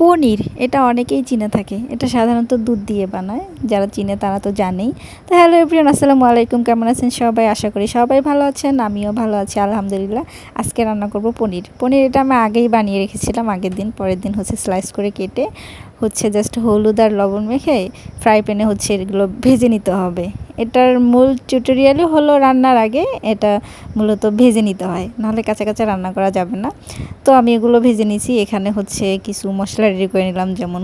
পনির এটা অনেকেই চিনে থাকে। এটা সাধারণত দুধ দিয়ে বানায়। যারা চিনে তারা তো জানেই। তো হ্যালো এভরিওয়ান, আসসালামু আলাইকুম। কেমন আছেন সবাই? আশা করি সবাই ভালো আছেন। আমিও ভালো আছি আলহামদুলিল্লাহ। আজকে রান্না করব পনির। পনির এটা আমি আগেই বানিয়ে রেখেছিলাম আগের দিন। পরের দিন হচ্ছে স্লাইস করে কেটে জাস্ট হলুদ আর লবণ মেখে ফ্রাই প্যানে এগুলো ভেজে নিতে হবে। এটার মূল টিউটোরিয়ালই হলো রান্নার আগে এটা মূলত ভেজে নিতে হয়, নাহলে কাঁচা কাঁচা রান্না করা যাবে না। তো আমি এগুলো ভেজে নিয়েছি। এখানে কিছু মশলা রেডি করে নিলাম, যেমন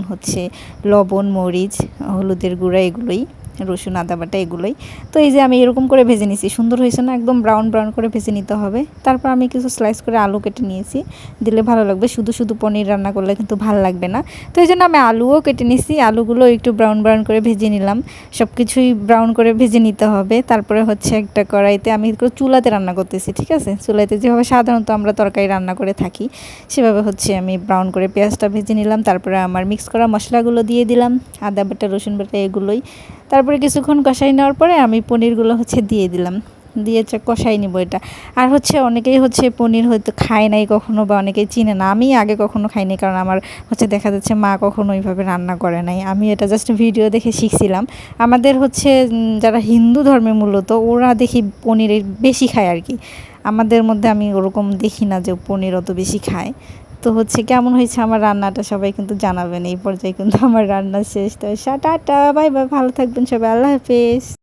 লবণ, মরিচ, হলুদের গুঁড়া, এগুলোই, রসুন, আদা বাটা, এগুলোই। তো এই যে আমি এরকম করে ভেজে নিয়েছি। সুন্দর হয়েছে না? একদম ব্রাউন ব্রাউন করে ভেজে নিতে হবে। তারপর আমি কিছু স্লাইস করে আলু কেটে নিয়েছি, দিলে ভালো লাগবে। শুধু শুধু পনির রান্না করলে কিন্তু ভালো লাগবে না। তো এই জন্য আমি আলুও কেটে নিয়েছি। আলুগুলো একটু ব্রাউন ব্রাউন করে ভেজে নিলাম। সব কিছুই ব্রাউন করে ভেজে নিতে হবে। তারপরে একটা কড়াইতে আমি চুলাতে রান্না করতেছি, ঠিক আছে? চুলাতে যেভাবে সাধারণত আমরা তরকারি রান্না করে থাকি সেভাবে আমি ব্রাউন করে পেঁয়াজটা ভেজে নিলাম। তারপরে আমার মিক্স করা মশলাগুলো দিয়ে দিলাম, আদা বাটা, রসুন বাটা, এগুলোই। তারপরে কিছুক্ষণ কষাই নেওয়ার পরে আমি পনিরগুলো দিয়ে দিলাম, দিয়ে কষাই নিব এটা। আর অনেকেই পনির হয়তো খায় নাই কখনো, বা অনেকেই চিনে না। আমি আগে কখনো খাইনি, কারণ আমার দেখা যাচ্ছে মা কখনো ওইভাবে রান্না করে নাই। আমি এটা জাস্ট ভিডিও দেখে শিখছিলাম। আমাদের যারা হিন্দু ধর্মে মূলত, ওরা দেখি পনির বেশি খায় আর কি। আমাদের মধ্যে আমি ওরকম দেখি না যে পনির অত বেশি খায়। তো কেমন হয়েছে আমার রান্নাটা সবাই কিন্তু জানাবেন। এই পর্যায়ে কিন্তু আমার রান্না শেষ। তো টাটা, বাই বাই, ভালো থাকবেন সবাই, আল্লাহ হাফেজ।